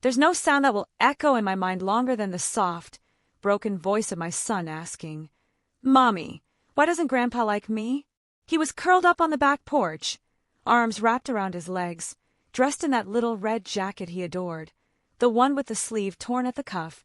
There's no sound that will echo in my mind longer than the soft, broken voice of my son asking, "Mommy, why doesn't Grandpa like me?" He was curled up on the back porch, arms wrapped around his legs, dressed in that little red jacket he adored, the one with the sleeve torn at the cuff,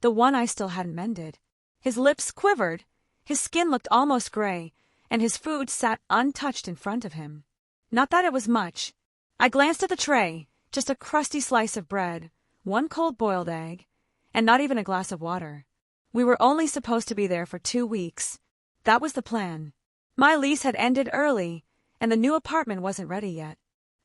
the one I still hadn't mended. His lips quivered, his skin looked almost gray, and his food sat untouched in front of him. Not that it was much. I glanced at the tray, just a crusty slice of bread, one cold-boiled egg, and not even a glass of water. We were only supposed to be there for 2 weeks. That was the plan. My lease had ended early, and the new apartment wasn't ready yet.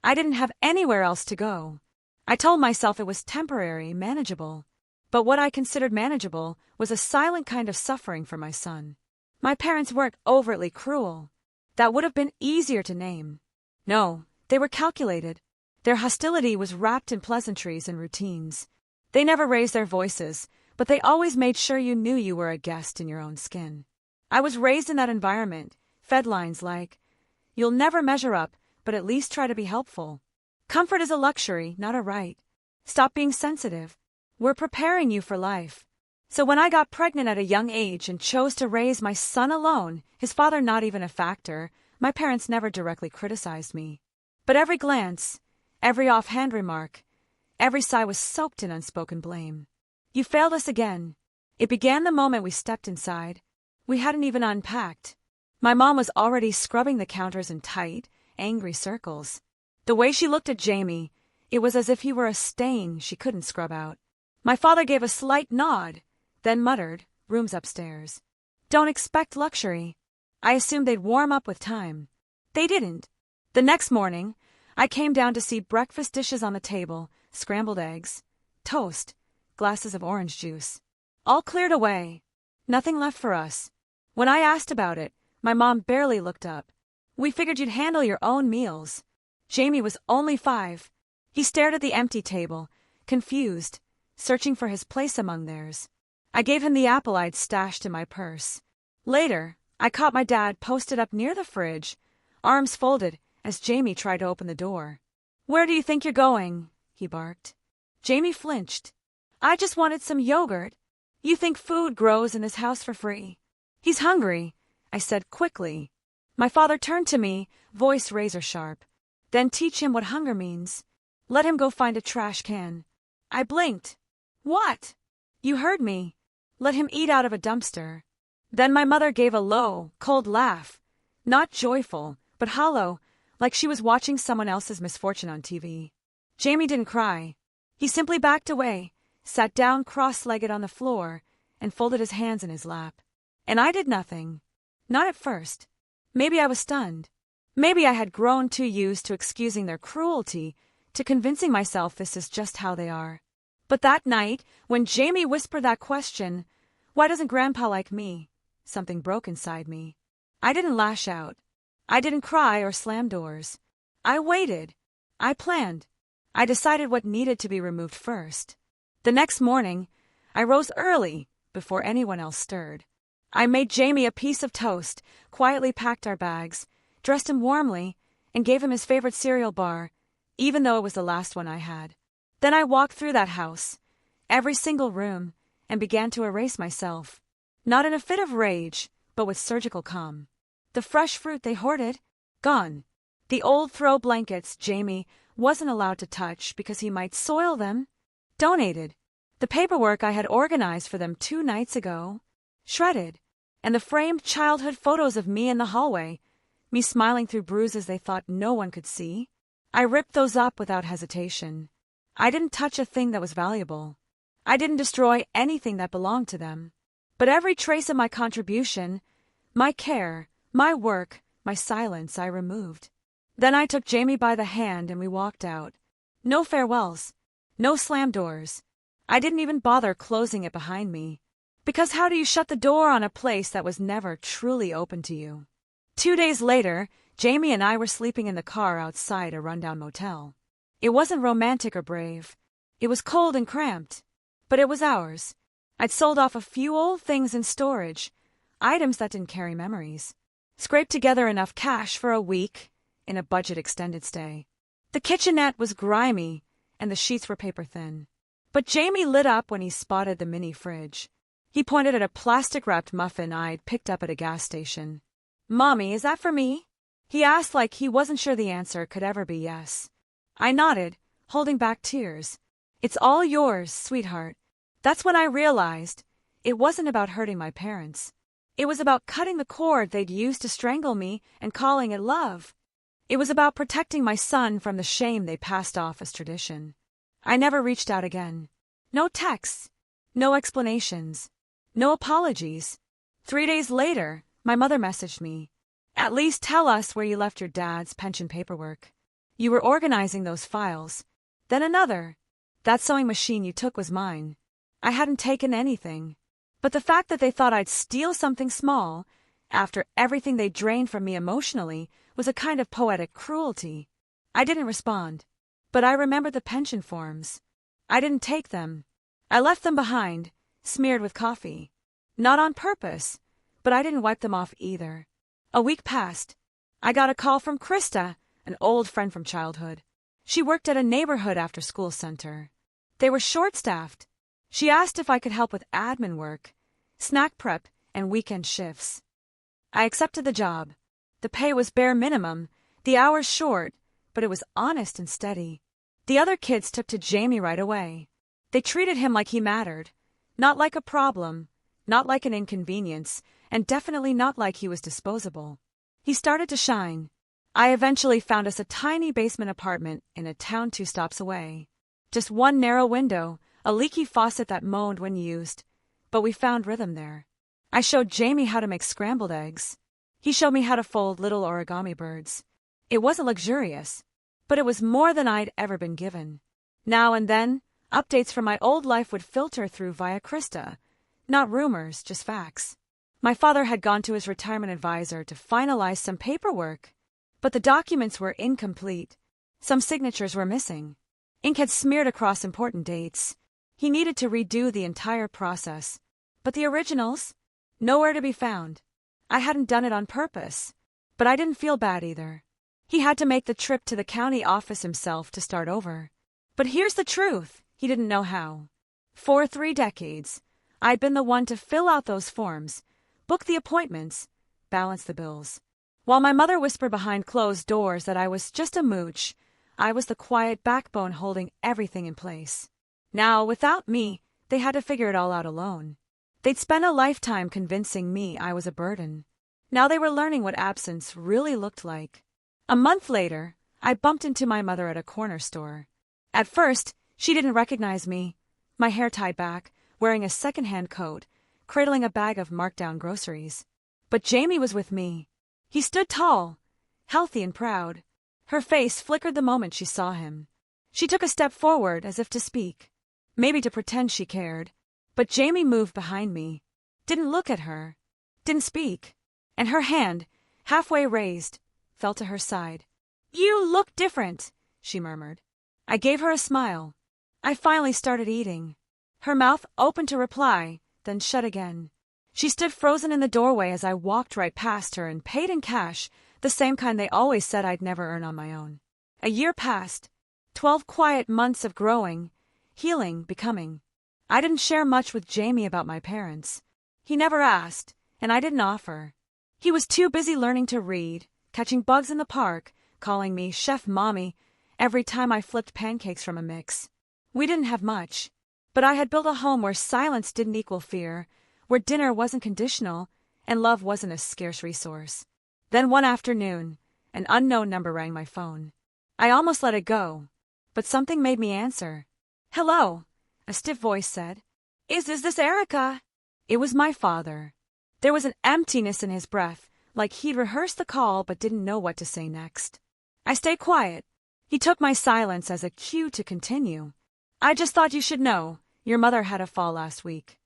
I didn't have anywhere else to go. I told myself it was temporary, manageable. But what I considered manageable was a silent kind of suffering for my son. My parents weren't overtly cruel. That would have been easier to name. No, they were calculated. Their hostility was wrapped in pleasantries and routines. They never raised their voices, but they always made sure you knew you were a guest in your own skin. I was raised in that environment, fed lines like, "You'll never measure up, but at least try to be helpful. Comfort is a luxury, not a right. Stop being sensitive. We're preparing you for life." So when I got pregnant at a young age and chose to raise my son alone, his father not even a factor, my parents never directly criticized me. But every glance, every offhand remark, every sigh was soaked in unspoken blame. "You failed us again." It began the moment we stepped inside. We hadn't even unpacked. My mom was already scrubbing the counters in tight, angry circles. The way she looked at Jamie, it was as if he were a stain she couldn't scrub out. My father gave a slight nod, then muttered, "Room's upstairs." Don't expect luxury. I assumed they'd warm up with time. They didn't. The next morning, I came down to see breakfast dishes on the table, scrambled eggs, toast, glasses of orange juice. All cleared away. Nothing left for us. When I asked about it, my mom barely looked up. "We figured you'd handle your own meals." Jamie was only 5. He stared at the empty table, confused, searching for his place among theirs. I gave him the apple I'd stashed in my purse. Later, I caught my dad posted up near the fridge, arms folded, as Jamie tried to open the door. "Where do you think you're going?" he barked. Jamie flinched. "I just wanted some yogurt. You think food grows in this house for free?" "He's hungry," I said quickly. My father turned to me, voice razor sharp. "Then teach him what hunger means. Let him go find a trash can." I blinked. "What?" "You heard me. Let him eat out of a dumpster." Then my mother gave a low, cold laugh. Not joyful, but hollow, like she was watching someone else's misfortune on TV. Jamie didn't cry. He simply backed away, sat down cross-legged on the floor, and folded his hands in his lap. And I did nothing. Not at first. Maybe I was stunned. Maybe I had grown too used to excusing their cruelty, to convincing myself this is just how they are. But that night, when Jamie whispered that question, "Why doesn't Grandpa like me?" something broke inside me. I didn't lash out. I didn't cry or slam doors. I waited. I planned. I decided what needed to be removed first. The next morning, I rose early, before anyone else stirred. I made Jamie a piece of toast, quietly packed our bags, dressed him warmly, and gave him his favorite cereal bar, even though it was the last one I had. Then I walked through that house, every single room, and began to erase myself. Not in a fit of rage, but with surgical calm. The fresh fruit they hoarded, gone. The old throw blankets Jamie wasn't allowed to touch because he might soil them, donated. The paperwork I had organized for them 2 nights ago, shredded. And the framed childhood photos of me in the hallway, me smiling through bruises they thought no one could see, I ripped those up without hesitation. I didn't touch a thing that was valuable. I didn't destroy anything that belonged to them. But every trace of my contribution, my care, my work, my silence I removed. Then I took Jamie by the hand and we walked out. No farewells. No slam doors. I didn't even bother closing it behind me. Because how do you shut the door on a place that was never truly open to you? 2 days later, Jamie and I were sleeping in the car outside a rundown motel. It wasn't romantic or brave. It was cold and cramped. But it was ours. I'd sold off a few old things in storage, items that didn't carry memories. Scraped together enough cash for a week in a budget extended stay. The kitchenette was grimy, and the sheets were paper thin. But Jamie lit up when he spotted the mini fridge. He pointed at a plastic-wrapped muffin I'd picked up at a gas station. "Mommy, is that for me?" He asked like he wasn't sure the answer could ever be yes. I nodded, holding back tears. "It's all yours, sweetheart." That's when I realized it wasn't about hurting my parents. It was about cutting the cord they'd used to strangle me and calling it love. It was about protecting my son from the shame they passed off as tradition. I never reached out again. No texts, no explanations, no apologies. 3 days later, my mother messaged me. "At least tell us where you left your dad's pension paperwork. You were organizing those files." Then another. "That sewing machine you took was mine." I hadn't taken anything. But the fact that they thought I'd steal something small, after everything they drained from me emotionally, was a kind of poetic cruelty. I didn't respond. But I remembered the pension forms. I didn't take them. I left them behind, smeared with coffee. Not on purpose, but I didn't wipe them off either. A week passed. I got a call from Krista, an old friend from childhood. She worked at a neighborhood after-school center. They were short-staffed. She asked if I could help with admin work, snack prep, and weekend shifts. I accepted the job. The pay was bare minimum, the hours short, but it was honest and steady. The other kids took to Jamie right away. They treated him like he mattered, not like a problem, not like an inconvenience, and definitely not like he was disposable. He started to shine. I eventually found us a tiny basement apartment in a town 2 stops away. Just one narrow window, a leaky faucet that moaned when used, but we found rhythm there. I showed Jamie how to make scrambled eggs. He showed me how to fold little origami birds. It wasn't luxurious, but it was more than I'd ever been given. Now and then, updates from my old life would filter through via Krista. Not rumors, just facts. My father had gone to his retirement advisor to finalize some paperwork, but the documents were incomplete. Some signatures were missing. Ink had smeared across important dates. He needed to redo the entire process. But the originals? Nowhere to be found. I hadn't done it on purpose, but I didn't feel bad either. He had to make the trip to the county office himself to start over. But here's the truth, he didn't know how. For 3 decades, I'd been the one to fill out those forms, book the appointments, balance the bills. While my mother whispered behind closed doors that I was just a mooch, I was the quiet backbone holding everything in place. Now, without me, they had to figure it all out alone. They'd spent a lifetime convincing me I was a burden. Now they were learning what absence really looked like. A month later, I bumped into my mother at a corner store. At first, she didn't recognize me. My hair tied back, wearing a second-hand coat, cradling a bag of marked-down groceries. But Jamie was with me. He stood tall, healthy and proud. Her face flickered the moment she saw him. She took a step forward as if to speak, maybe to pretend she cared. But Jamie moved behind me, didn't look at her, didn't speak, and her hand, halfway raised, fell to her side. "You look different," she murmured. I gave her a smile. I finally started eating. Her mouth opened to reply, then shut again. She stood frozen in the doorway as I walked right past her and paid in cash, the same kind they always said I'd never earn on my own. A year passed, 12 quiet months of growing, healing, becoming. I didn't share much with Jamie about my parents. He never asked, and I didn't offer. He was too busy learning to read, catching bugs in the park, calling me Chef Mommy every time I flipped pancakes from a mix. We didn't have much, but I had built a home where silence didn't equal fear, where dinner wasn't conditional, and love wasn't a scarce resource. Then one afternoon, an unknown number rang my phone. I almost let it go, but something made me answer. "Hello," a stiff voice said. Is this Erica?" It was my father. There was an emptiness in his breath, like he'd rehearsed the call but didn't know what to say next. I stayed quiet. He took my silence as a cue to continue. "I just thought you should know. Your mother had a fall last week.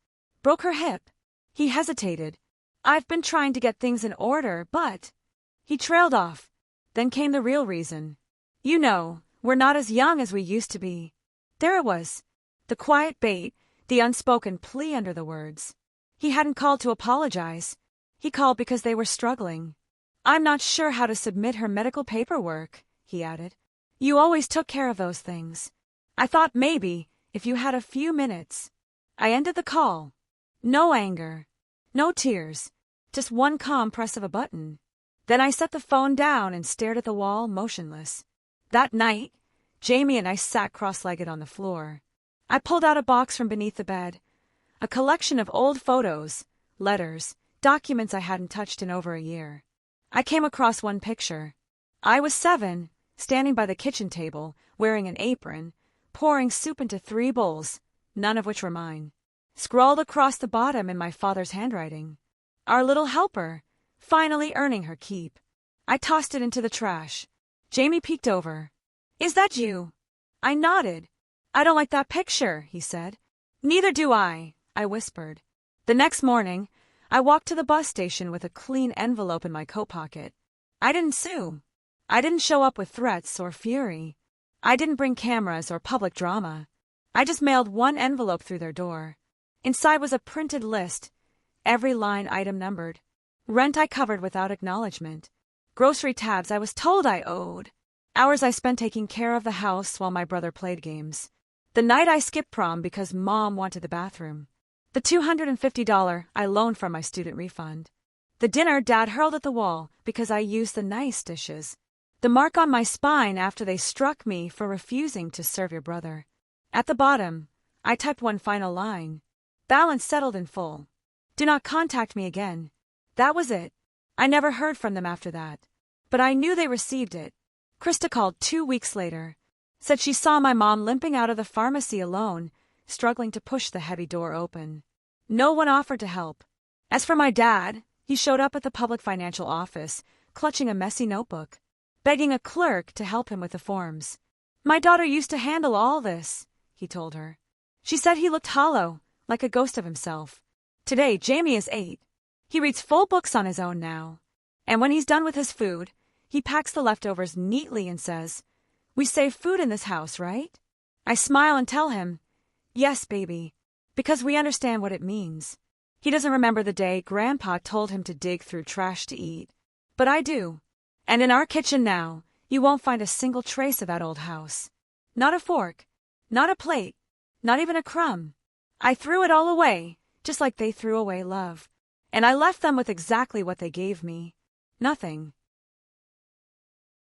Broke her hip." He hesitated. "I've been trying to get things in order, but—" He trailed off. Then came the real reason. "You know, we're not as young as we used to be." There it was. The quiet bait, the unspoken plea under the words. He hadn't called to apologize. He called because they were struggling. "I'm not sure how to submit her medical paperwork," he added. "You always took care of those things. I thought maybe, if you had a few minutes. I ended the call. No anger. No tears. Just one calm press of a button. Then I set the phone down and stared at the wall, motionless. That night, Jamie and I sat cross-legged on the floor. I pulled out a box from beneath the bed, a collection of old photos, letters, documents I hadn't touched in over a year. I came across one picture. I was 7, standing by the kitchen table, wearing an apron, pouring soup into 3 bowls, none of which were mine. Scrawled across the bottom in my father's handwriting. Our little helper, finally earning her keep. I tossed it into the trash. Jamie peeked over. Is that you? I nodded. I don't like that picture, he said. Neither do I whispered. The next morning, I walked to the bus station with a clean envelope in my coat pocket. I didn't sue. I didn't show up with threats or fury. I didn't bring cameras or public drama. I just mailed one envelope through their door. Inside was a printed list, every line item numbered. Rent I covered without acknowledgement. Grocery tabs I was told I owed. Hours I spent taking care of the house while my brother played games. The night I skipped prom because Mom wanted the bathroom. The $250 I loaned from my student refund. The dinner Dad hurled at the wall because I used the nice dishes. The mark on my spine after they struck me for refusing to serve your brother. At the bottom, I typed one final line. Balance settled in full. Do not contact me again. That was it. I never heard from them after that. But I knew they received it. Krista called 2 weeks later. Said she saw my mom limping out of the pharmacy alone, struggling to push the heavy door open. No one offered to help. As for my dad, he showed up at the public financial office, clutching a messy notebook, begging a clerk to help him with the forms. My daughter used to handle all this, he told her. She said he looked hollow, like a ghost of himself. Today, Jamie is 8. He reads full books on his own now. And when he's done with his food, he packs the leftovers neatly and says, "We save food in this house, right?" I smile and tell him, "Yes, baby," because we understand what it means. He doesn't remember the day Grandpa told him to dig through trash to eat. But I do. And in our kitchen now, you won't find a single trace of that old house. Not a fork, not a plate, not even a crumb. I threw it all away, just like they threw away love. And I left them with exactly what they gave me. Nothing.